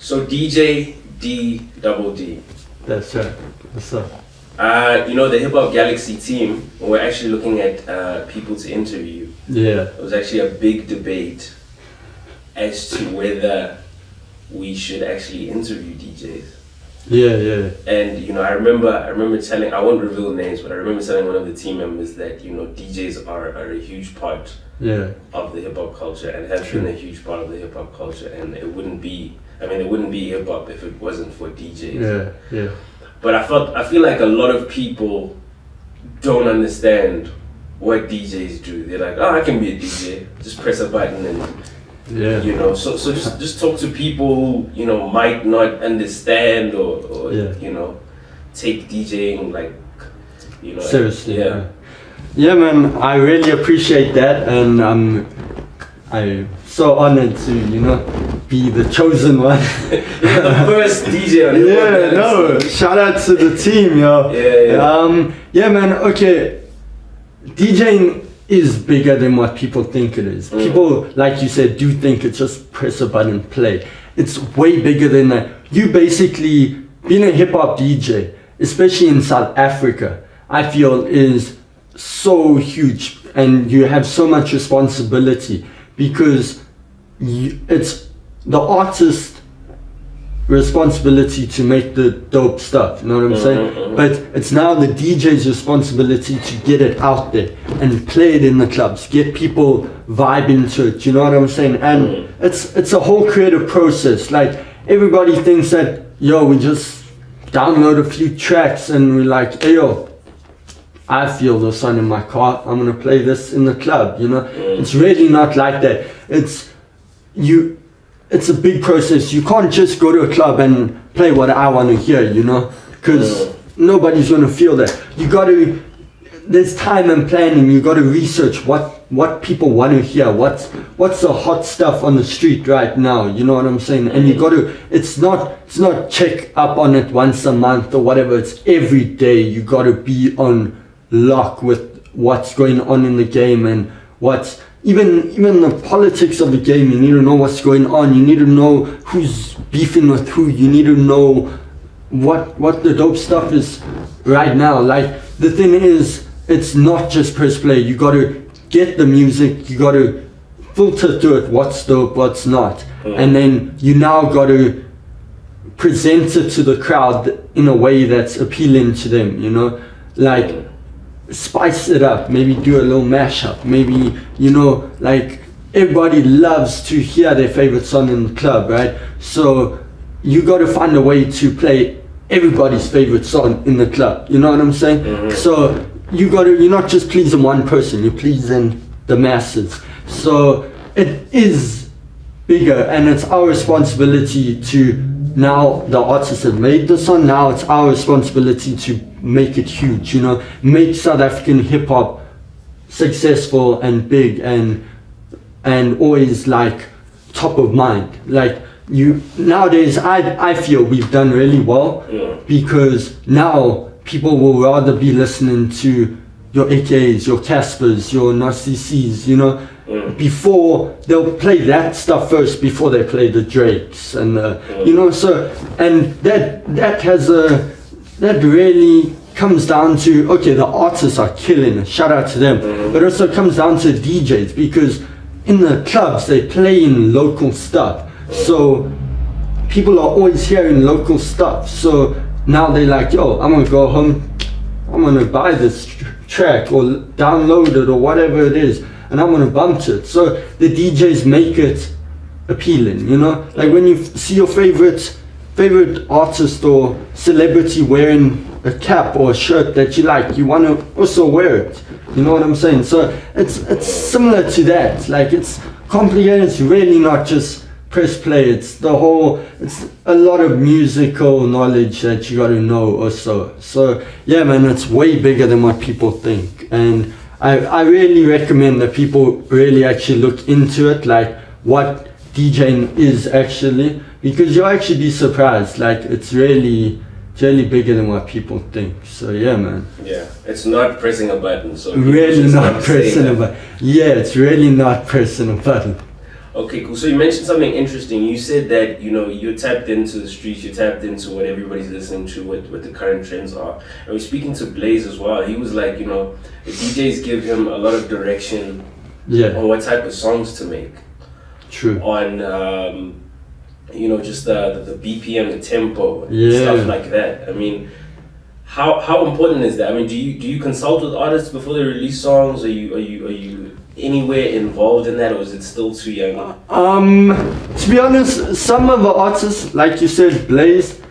So DJ D double D. That's right. What's up? You know, the HipHop Galaxy team, we're actually looking at people to interview. Yeah. It was actually a big debate as to whether we should actually interview DJs. Yeah. And you know, I remember telling, I won't reveal names, but I remember telling one of the team members that, you know, DJs are a huge part of the hip hop culture and have been a huge part of the hip hop culture, and it wouldn't be hip hop if it wasn't for DJs. Yeah. But I feel like a lot of people don't understand what DJs do. They're like, oh, I can be a DJ, just press a button and you know. So just talk to people who, you know, might not understand or you know, take DJing like, you know, seriously. Yeah. Yeah, man, I really appreciate that, and I'm so honored to, you know, be the chosen one. You're the first DJ on HipHop Galaxy. Shout out to the team, yo. Yeah, man, okay. DJing is bigger than what people think it is. People, like you said, do think it's just press a button, play. It's way bigger than that. You basically, being a hip hop DJ, especially in South Africa, I feel is so huge, and you have so much responsibility because it's the artist's responsibility to make the dope stuff, you know what I'm saying? But it's now the DJ's responsibility to get it out there and play it in the clubs, get people vibing to it, you know what I'm saying? And it's a whole creative process. Like, everybody thinks that, yo, we just download a few tracks and we're like, hey, yo, I feel the sun in my car, I'm gonna play this in the club, you know? It's really not like that. It's a big process. You can't just go to a club and play what I want to hear, you know? Because nobody's gonna feel that. There's time and planning. You gotta research what people want to hear, what's the hot stuff on the street right now, you know what I'm saying? And it's not check up on it once a month or whatever, it's every day. You gotta be on lock with what's going on in the game and what's even the politics of the game. You need to know what's going on. You need to know who's beefing with who. You need to know what the dope stuff is right now. Like, the thing is, it's not just press play. You got to get the music. You got to filter through it. What's dope, what's not, and then you now got to present it to the crowd in a way that's appealing to them. You know, like, spice it up, maybe do a little mashup, maybe, you know, like, everybody loves to hear their favorite song in the club, right? So you got to find a way to play everybody's favorite song in the club, you know what I'm saying? So you're not just pleasing one person, you're pleasing the masses. So it is bigger, and it's our responsibility to, now the artists have made the song, now it's our responsibility to make it huge, you know, make South African hip hop successful and big and always like top of mind. Like, nowadays I feel we've done really well because now people will rather be listening to your AKAs, your Caspers, your Narcissus, you know. Before, they'll play that stuff first before they play the Drakes and you know, so, and that really comes down to, okay, the artists are killing it, shout out to them, but also comes down to DJs, because in the clubs they play in local stuff, so people are always hearing local stuff. So now they're like, yo, I'm gonna go home, I'm gonna buy this track or download it or whatever it is, and I'm gonna bump to it. So the DJs make it appealing, you know? Like, when you see your favorite artist or celebrity wearing a cap or a shirt that you like, you want to also wear it, you know what I'm saying? So it's similar to that. Like, it's complicated. It's really not just press play, it's a lot of musical knowledge that you got to know also. So yeah, man, it's way bigger than what people think, and I really recommend that people really actually look into it, like what DJing is actually, because you'll actually be surprised. Like, it's really bigger than what people think. So yeah, man. Yeah, it's not pressing a button. So really not pressing a button. Yeah, it's really not pressing a button. Okay, cool. So you mentioned something interesting. You said that, you know, you're tapped into the streets, you're tapped into what everybody's listening to, what the current trends are. And we're speaking to Blaze as well. He was like, you know, the DJs give him a lot of direction on what type of songs to make. True. On, you know, just the BPM, the tempo, and stuff like that. I mean, how important is that? I mean, do you consult with artists before they release songs? Are you anywhere involved in that, or is it still too young? To be honest, some of the artists, like you said, Blaze,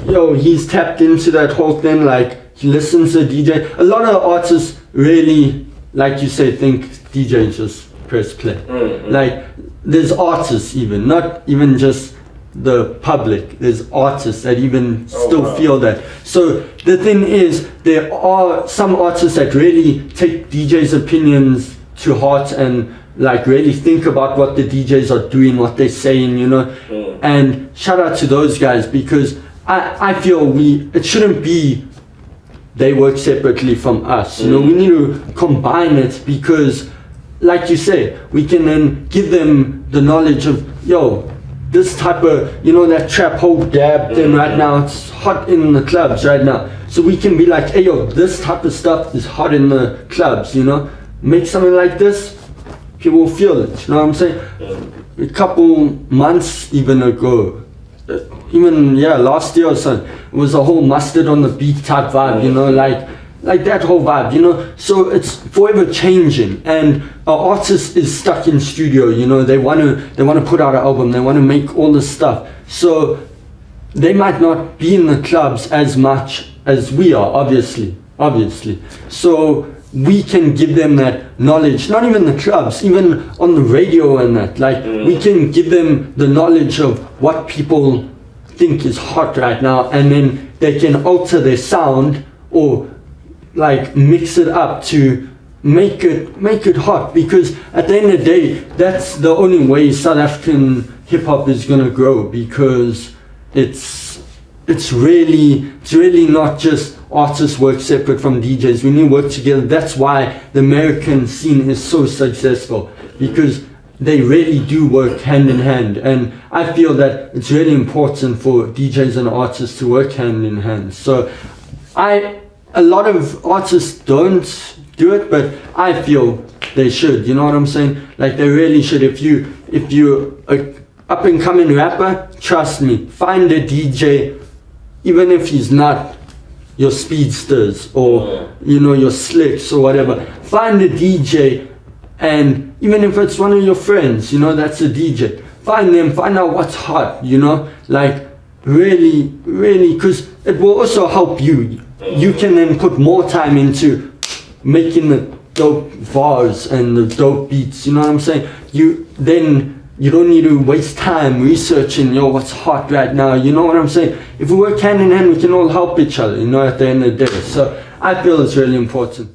he's tapped into that whole thing. Like, he listens to DJ. A lot of artists really, like you say, think DJ just press play. Mm-hmm. Like, there's artists even, not even just the public. There's artists that even still feel that. So the thing is, there are some artists that really take DJs' opinions to heart and like really think about what the DJs are doing, what they're saying, you know. And shout out to those guys, because I feel it shouldn't be they work separately from us, you know. We need to combine it, because like you say, we can then give them the knowledge of, this type of, you know, that trap whole dab thing right now, it's hot in the clubs right now. So we can be like, hey, this type of stuff is hot in the clubs, you know. Make something like this, people will feel it, you know what I'm saying? A couple months even ago, last year or so, it was a whole mustard on the beat type vibe, you know, like that whole vibe, you know. So it's forever changing, and an artist is stuck in studio, you know. They want to put out an album, they want to make all this stuff, so they might not be in the clubs as much as we are, obviously. So we can give them that knowledge, not even the clubs, even on the radio and that. Like, we can give them the knowledge of what people think is hot right now, and then they can alter their sound or like mix it up to make it hot. Because at the end of the day, that's the only way South African hip hop is gonna grow, because it's really not just artists work separate from DJs. We need to work together. That's why the American scene is so successful, because they really do work hand in hand. And I feel that it's really important for DJs and artists to work hand in hand. So a lot of artists don't do it, but I feel they should, you know what I'm saying? Like, they really should. If you're a up and coming rapper, trust me, find a DJ, even if he's not your speedsters or your slicks or whatever. Find a DJ, and even if it's one of your friends, you know, that's a DJ. Find them, find out what's hot, you know, like really, because it will also help you. You can then put more time into making the dope bars and the dope beats, you know what I'm saying? You don't need to waste time researching, what's hot right now, you know what I'm saying? If we work hand in hand, we can all help each other, you know, at the end of the day. So I feel it's really important.